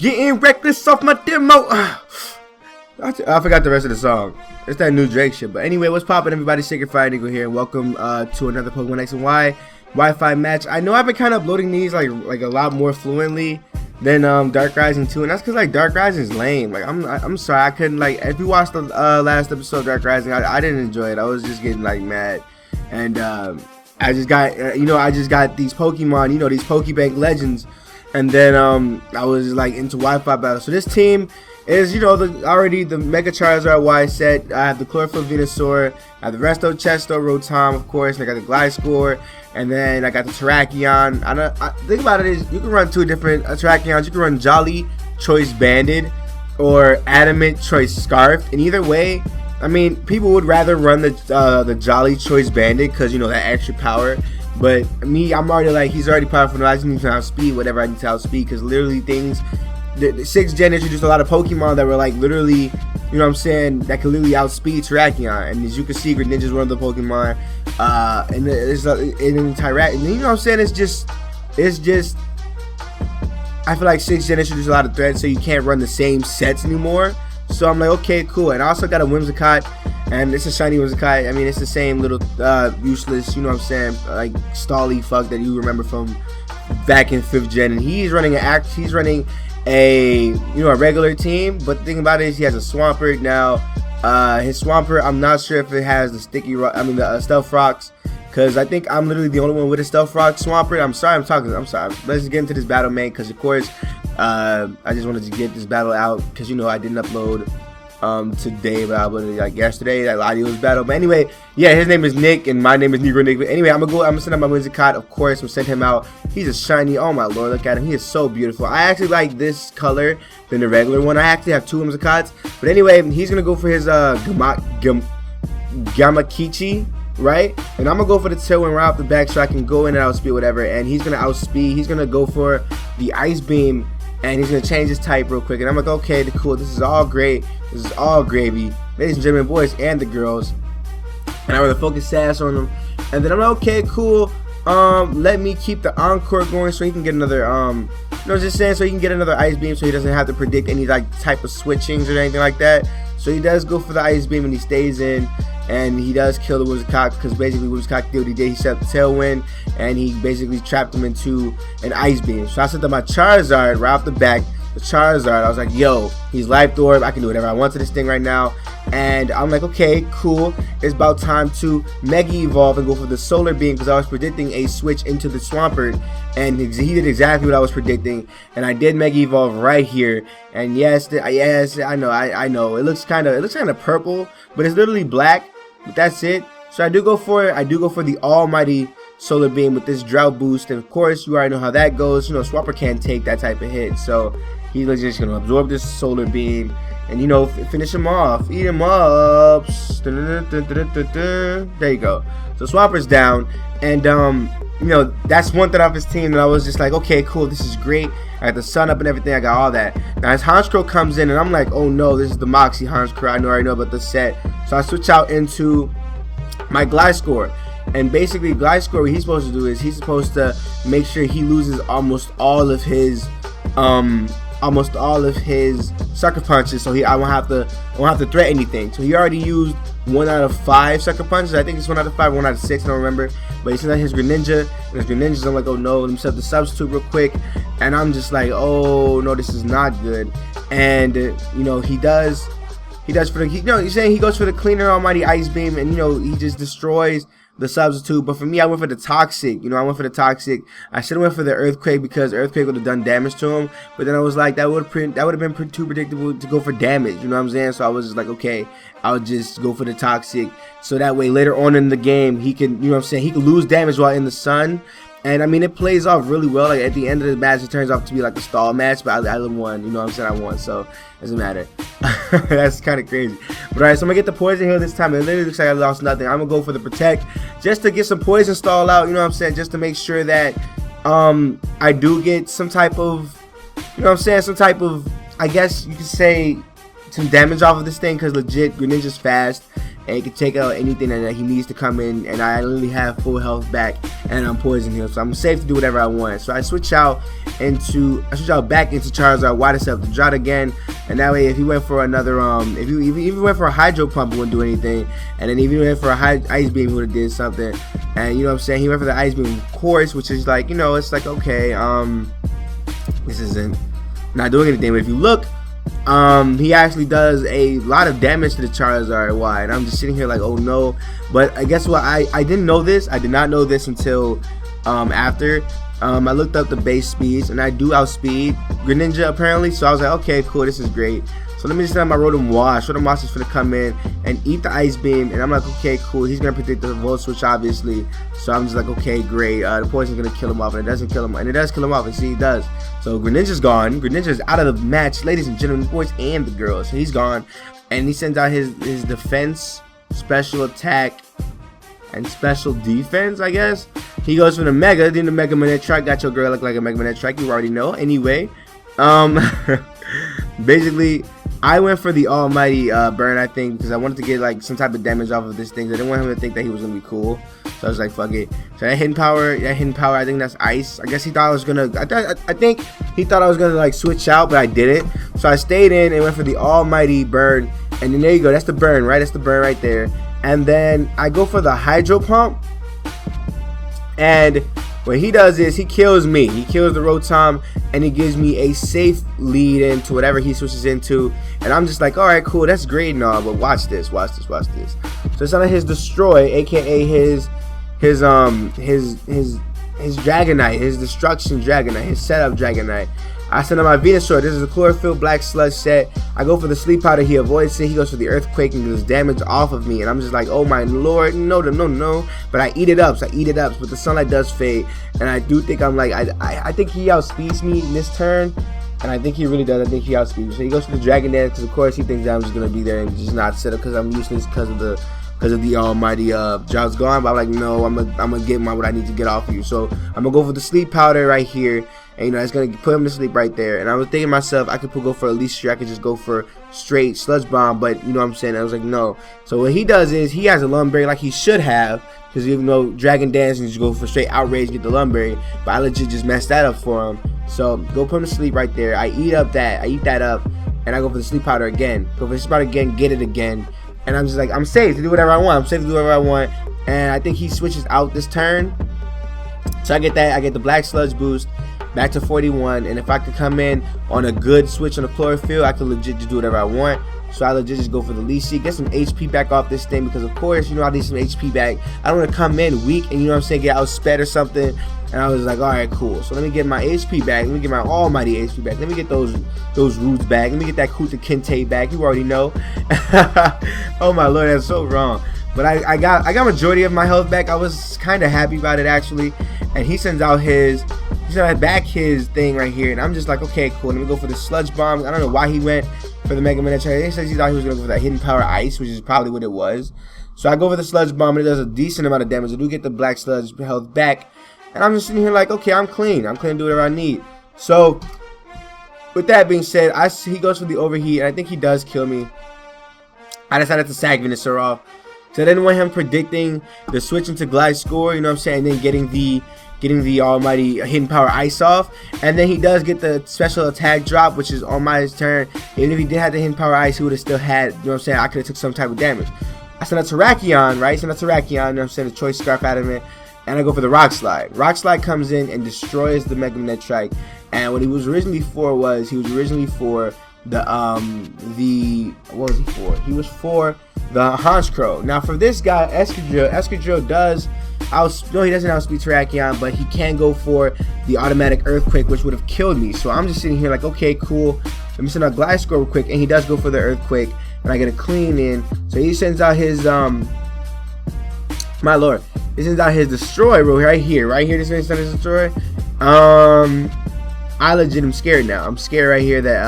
Getting reckless off my demo. I forgot the rest of the song. It's that new Drake shit. But anyway, what's poppin', everybody? Sacred Fire Eagle here, and welcome to another Pokemon X and Y Wi-Fi match. I know I've been kind of uploading these like a lot more fluently than Dark Rising 2, and that's because like Dark Rising is lame. Like I'm sorry, I couldn't, like, if you watched the last episode of Dark Rising, I didn't enjoy it. I was just getting like mad, and I just got I just got these Pokemon, these Pokebank legends, and then I was like into Wi-Fi battles. So this team is already the Mega Charizard Y set. I have the Chlorophyll Venusaur, I have the Resto Chesto Rotom, of course, and I got the Glazed, and then I got the Terrakion. I think about it is you can run two different Terrakions. You can run Jolly Choice Banded or Adamant Choice Scarf, and either way, I mean, people would rather run the Jolly Choice Banded because that extra power. But me, I'm already like, he's already powerful. I just need to outspeed whatever I need to outspeed, because literally things. The 6th gen introduced a lot of Pokemon that were like literally, that could literally outspeed Terrakion. And as you can see, Greninja's one of the Pokemon, and it's in Terrakion. And it's just, I feel like 6th gen introduced a lot of threats, so you can't run the same sets anymore. So I'm like, okay, cool. And I also got a Whimsicott, and it's a shiny Whimsicott. I mean, it's the same little useless, like stally fuck that you remember from back in 5th gen. And he's running a regular team, but the thing about it is he has a Swampert now. His Swampert, I'm not sure if it has the the Stealth Rocks, because I think I'm literally the only one with a Stealth Rock Swampert. I'm sorry. Let's just get into this battle, man, because of course I just wanted to get this battle out, because I didn't upload today, but I uploaded like yesterday, that Latios battle. But anyway, yeah, his name is Nick and my name is Negro Nick. But anyway, I'm gonna send out my Whimsicott, of course. I'm gonna send him out. He's a shiny. Oh my lord, look at him. He is so beautiful. I actually like this color than the regular one. I actually have two Whimsicotts. But anyway, he's gonna go for his Gamakichi, right? And I'm gonna go for the Tailwind right off the back so I can go in and outspeed whatever. And he's gonna outspeed. He's gonna go for the Ice Beam, and he's gonna change his type real quick. And I'm like, okay, cool. This is all great. This is all gravy, ladies and gentlemen, boys and the girls. And I want to focus sass on him. And then I'm like, okay, cool. Let me keep the Encore going so he can get another so he can get another Ice Beam, so he doesn't have to predict any like type of switchings or anything like that. So he does go for the Ice Beam, and he stays in, and he does kill the Whimsicott, because basically Whimsicott did what he did. He set up the Tailwind, and he basically trapped him into an Ice Beam. So I sent up my Charizard right off the back. The Charizard, I was like, yo, he's Life Orb. I can do whatever I want to this thing right now. And I'm like, okay, cool. It's about time to Mega Evolve and go for the Solar Beam, because I was predicting a switch into the Swampert, and he did exactly what I was predicting. And I did Mega Evolve right here. And yes, I know. It looks kind of purple, but it's literally black. But that's it. So I do go for it. I do go for the Almighty Solar Beam with this Drought Boost, and of course you already know how that goes. Swampert can't take that type of hit, so he's just gonna absorb this Solar Beam and finish him off, eat him up. There you go. So Swampert's down, and that's one thing off his team that I was just like, okay, cool, this is great. I got the sun up and everything. I got all that. Now his Honchkrow comes in, and I'm like, oh no, this is the Moxie Honchkrow. I already know about the set, so I switch out into my Glazed. And basically, Glazed, what he's supposed to do is he's supposed to make sure he loses almost all of his sucker punches, so I won't have to threat anything. So he already used 1 out of 5 sucker punches. I think it's 1 out of 5, 1 out of 6. I don't remember. But he sent out his Greninja, and his Greninjas, I'm like, oh no, let me set up the substitute real quick. And I'm just like, oh no, this is not good. And he does for the he's saying he goes for the Cleaner Almighty Ice Beam, and he just destroys the substitute. But for me, I went for the Toxic. I should have went for the Earthquake, because Earthquake would have done damage to him. But then I was like, that would have been too predictable to go for damage. You know what I'm saying? So I was just like, okay, I'll just go for the Toxic, so that way later on in the game he can, he can lose damage while in the sun. And I mean, it plays off really well. Like at the end of the match, it turns out to be like a stall match, but I won. I won, so it doesn't matter. That's kind of crazy. But alright, so I'm gonna get the Poison Heal this time. It literally looks like I lost nothing. I'm gonna go for the Protect, just to get some Poison Stall out. Just to make sure that I do get some type of, I guess you could say, some damage off of this thing, because legit Greninja's fast, and he can take out anything that he needs to come in, and I literally have full health back, and I'm poison healed, so I'm safe to do whatever I want. So I switch out back into Charizard, wide itself to Drought again, and that way if he went for another if he went for a Hydro Pump, he wouldn't do anything, and then if he went for a Ice Beam, he would have did something. And you know what I'm saying, he went for the Ice Beam, of course, which is like, you know, it's like, okay, this isn't not doing anything. But if you look, he actually does a lot of damage to the Charizard. Why? And I'm just sitting here like, oh no. But I guess what, I didn't know this. I did not know this until after I looked up the base speeds, and I do outspeed Greninja apparently. So I was like, okay, cool, this is great. So let me just set my Rotom Wash. Rotom Wash is gonna come in and eat the Ice Beam, and I'm like, okay, cool. He's gonna predict the Volt Switch, obviously. So I'm just like, okay, great. The poison's gonna kill him off, and it doesn't kill him, and it does kill him off. And see, it does. So Greninja's gone. Greninja's out of the match, ladies and gentlemen, boys and the girls. So he's gone, and he sends out his defense, special attack, and special defense, I guess. He goes for the Mega. Then the Mega Manectric. Got your girl look like a Mega Manectric. You already know. Anyway, basically, I went for the almighty burn, I think, because I wanted to get like some type of damage off of this thing. I didn't want him to think that he was gonna be cool, so I was like, fuck it. So that hidden power, I think that's ice. I guess he thought I was gonna, I think he thought I was gonna like switch out, but I didn't. So I stayed in and went for the almighty burn, and then there you go. That's the burn, right? That's the burn right there. And then I go for the Hydro Pump, and what he does is he kills me. He kills the Rotom, and he gives me a safe lead into whatever he switches into. And I'm just like, all right, cool, that's great and all, but watch this, watch this, watch this. So it's on his Destroy, aka his Dragonite, his Destruction Dragonite, his setup Dragonite. I send out my Venusaur. This is a Chlorophyll Black Sludge set. I go for the Sleep Powder. He avoids it. He goes for the Earthquake and does damage off of me. And I'm just like, oh my lord, no, no, no. But I eat it up. So I eat it up. But the Sunlight does fade. And I do think I'm like, I think he outspeeds me in this turn. And I think he really does. I think he outspeeds me. So he goes for the Dragon Dance because of course he thinks that I'm just gonna be there and just not set up because I'm useless because of the almighty Drought's gone. But I'm like, no, I'm gonna get what I need to get off of you. So I'm gonna go for the Sleep Powder right here. And you know, it's gonna put him to sleep right there. And I was thinking to myself, I could go for Elixir, I could just go for straight Sludge Bomb, but you know what I'm saying? I was like, no. So what he does is he has a Lumberry like he should have, because even though Dragon Dance and just go for straight Outrage, get the Lumberry, but I legit just messed that up for him. So go put him to sleep right there. I eat that up, and I go for the Sleep Powder again. Go for the Sleep Powder again, get it again. And I'm just like, I'm safe to do whatever I want. I'm safe to do whatever I want. And I think he switches out this turn. So I get that. I get the Black Sludge boost back to 41, and if I could come in on a good switch on the Chlorophyll, I could legit just do whatever I want. So I legit just go for the Leech Seed, get some HP back off this thing, because of course, you know, I need some HP back. I don't want to come in weak and, you know what I'm saying, get outsped or something. And I was like, alright, cool. So let me get my HP back. Let me get my almighty HP back. Let me get those roots back. Let me get that Kuta Kente back. You already know. Oh my lord, that's so wrong. But I got majority of my health back. I was kind of happy about it actually. And he sends out his thing right here, and I'm just like, okay, cool. Let me go for the Sludge Bomb. I don't know why he went for the Mega Man. He says he thought he was gonna go for that Hidden Power Ice, which is probably what it was. So I go for the Sludge Bomb, and it does a decent amount of damage. I do get the Black Sludge health back, and I'm just sitting here like, okay, I'm clean. I'm clean to do whatever I need. So with that being said, he goes for the Overheat, and I think he does kill me. I decided to sack Venusaur off. So I didn't want him predicting the switch into Glide score, you know what I'm saying, and then getting the almighty Hidden Power Ice off. And then he does get the special attack drop, which is on my turn. Even if he did have the Hidden Power Ice, he would have still had, you know what I'm saying, I could have took some type of damage. I send a Terrakion, right? Send a Terrakion, you know what I'm saying, a Choice Scarf out of it. And I go for the Rock Slide. Rock Slide comes in and destroys the Mega Manectric. And what he was originally for was, he was originally for the what was he for? He was for the Honchkrow. Now for this guy, Escadrille does no, he doesn't outspeed Terrakion, but he can go for the automatic Earthquake, which would have killed me. So I'm just sitting here like, okay, cool. Let me send out Glide score real quick, and he does go for the Earthquake, and I get a clean in. So he sends out his my lord, he sends out his Destroy right here. This is his Destroy. I legit am scared now. I'm scared right here that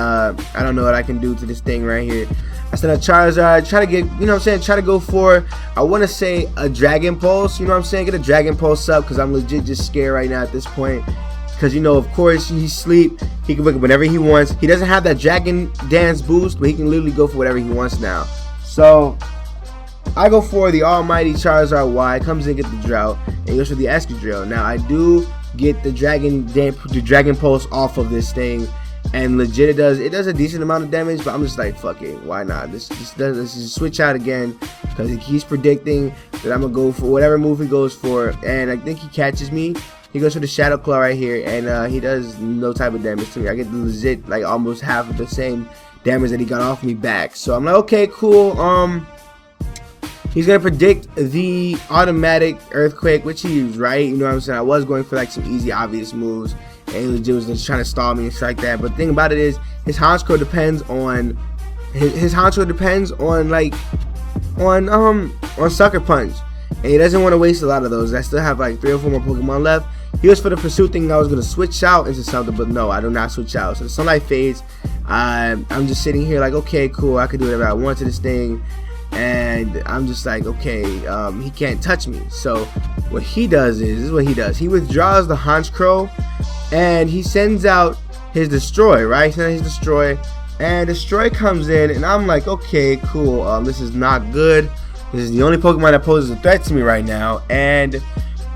I don't know what I can do to this thing right here. I send a Charizard, try to get, you know what I'm saying, try to go for, I want to say a Dragon Pulse, you know what I'm saying, get a Dragon Pulse up, because I'm legit just scared right now at this point. Because, you know, of course, he's sleep, he can wake up whenever he wants. He doesn't have that Dragon Dance boost, but he can literally go for whatever he wants now. So I go for the almighty Charizard Y, comes in, get the Drought, and he goes for the Excadrill. Now I do get the Dragon Pulse off of this thing, and legit it does a decent amount of damage, but I'm just like, fuck it, why not? Let's just switch out again, because he keeps predicting that I'm gonna go for whatever move he goes for, and I think he catches me. He goes for the Shadow Claw right here, and he does no type of damage to me. I get legit like almost half of the same damage that he got off me back. So I'm like, okay, cool. He's gonna predict the automatic Earthquake, which he was right. You know what I'm saying? I was going for like some easy, obvious moves, and he legit was just trying to stall me and shit like that. But the thing about it is, his Honchkrow depends on on Sucker Punch, and he doesn't want to waste a lot of those. I still have like 3 or 4 more Pokemon left. He was for the Pursuit thing. I was gonna switch out into something, but no, I do not switch out. So the Sunlight fades. I'm just sitting here like, okay, cool. I can do whatever I want to this thing. And I'm just like, okay, he can't touch me. So what he does is, this is what he does. He withdraws the Honchkrow, and he sends out his Destroy, right? He sends out his Destroy, and Destroy comes in, and I'm like, okay, cool. This is not good. This is the only Pokemon that poses a threat to me right now. And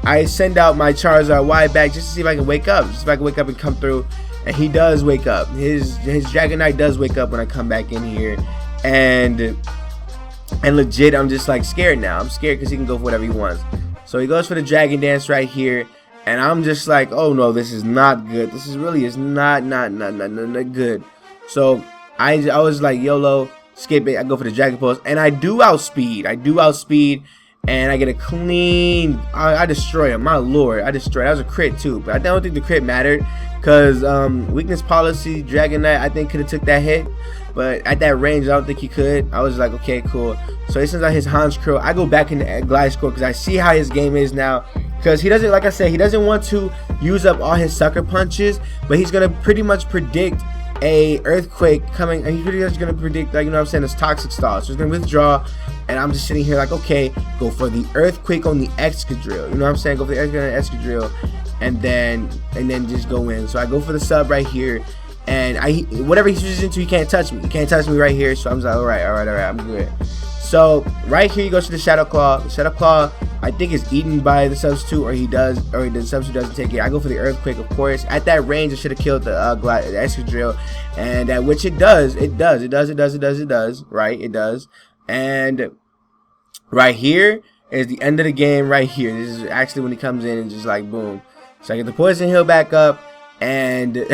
I send out my Charizard Y back just to see if I can wake up. Just if I can wake up and come through. And he does wake up. His Dragonite does wake up when I come back in here. And legit, I'm just like scared now. I'm scared because he can go for whatever he wants. So he goes for the Dragon Dance right here, and I'm just like, oh no, this is not good. This is really not good. So I was like, YOLO, skip it. I go for the Dragon Pulse, and I do outspeed. And I get a clean. I destroy him. My lord, I destroy. That was a crit too, but I don't think the crit mattered because weakness policy Dragonite I think could have took that hit. But at that range, I don't think he could. I was like, okay, cool. So he sends out his Honchkrow. I go back into Gliscor because I see how his game is now. Because he doesn't, like I said, he doesn't want to use up all his Sucker Punches. But he's going to pretty much predict a Earthquake coming. And he's pretty much going to predict, like, you know what I'm saying, this Toxic Stall. So he's going to withdraw. And I'm just sitting here like, okay, go for the Earthquake on the Excadrill. You know what I'm saying? Go for the Earthquake on the Excadrill. And then just go in. So I go for the sub right here. And whatever he switches into, he can't touch me. He can't touch me right here. So I'm just like, all right, I'm good. So right here, he goes to the Shadow Claw. The Shadow Claw, I think, is eaten by the substitute, or the substitute doesn't take it. I go for the Earthquake, of course. At that range, I should have killed the Excadrill, and which it does. Right, it does. And right here is the end of the game. Right here, this is actually when he comes in and just like boom. So I get the Poison Heal back up, and.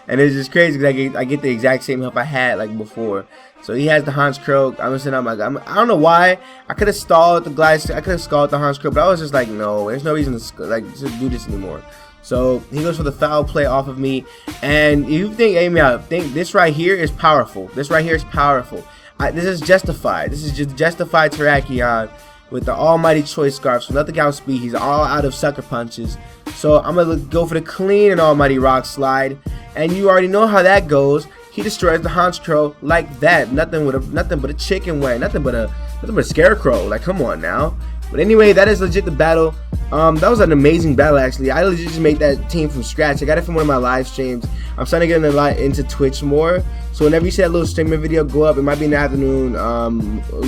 And it's just crazy because I get the exact same health I had like before. So he has the Honchkrow. I'm sitting up. I don't know why. I could have stalled the Glazed. I could have stalled the Honchkrow, but I was just like, no, there's no reason to do this anymore. So he goes for the Foul Play off of me. And you think, Amy, I think this right here is powerful. This is justified. This is just justified Terrakion with the almighty Choice Scarf. So nothing outspeed. He's all out of Sucker Punches. So I'm going to go for the clean and almighty Rock Slide. And you already know how that goes. He destroys the Honchkrow like that. Nothing but a chicken wing. Nothing but a scarecrow. Like, come on now. But anyway, that is legit the battle. That was an amazing battle, actually. I legit just made that team from scratch. I got it from one of my live streams. I'm starting to get into Twitch more. So whenever you see that little streaming video go up, it might be in the afternoon.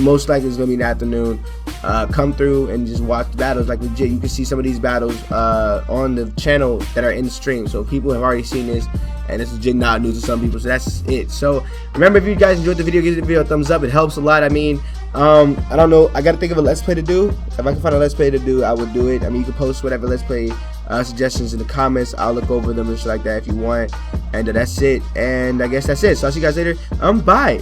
Most likely it's going to be in the afternoon. Come through and just watch the battles. Like, legit, you can see some of these battles on the channel that are in the stream. So people have already seen this. And this is legit not news to some people. So that's it. So remember, if you guys enjoyed the video, give the video a thumbs up. It helps a lot. I mean, I don't know. I got to think of a Let's Play to do. If I can find a Let's Play to do, I would do it. I mean, you can post whatever Let's Play suggestions in the comments. I'll look over them and shit like that if you want. And that's it. And I guess that's it. So I'll see you guys later. Bye.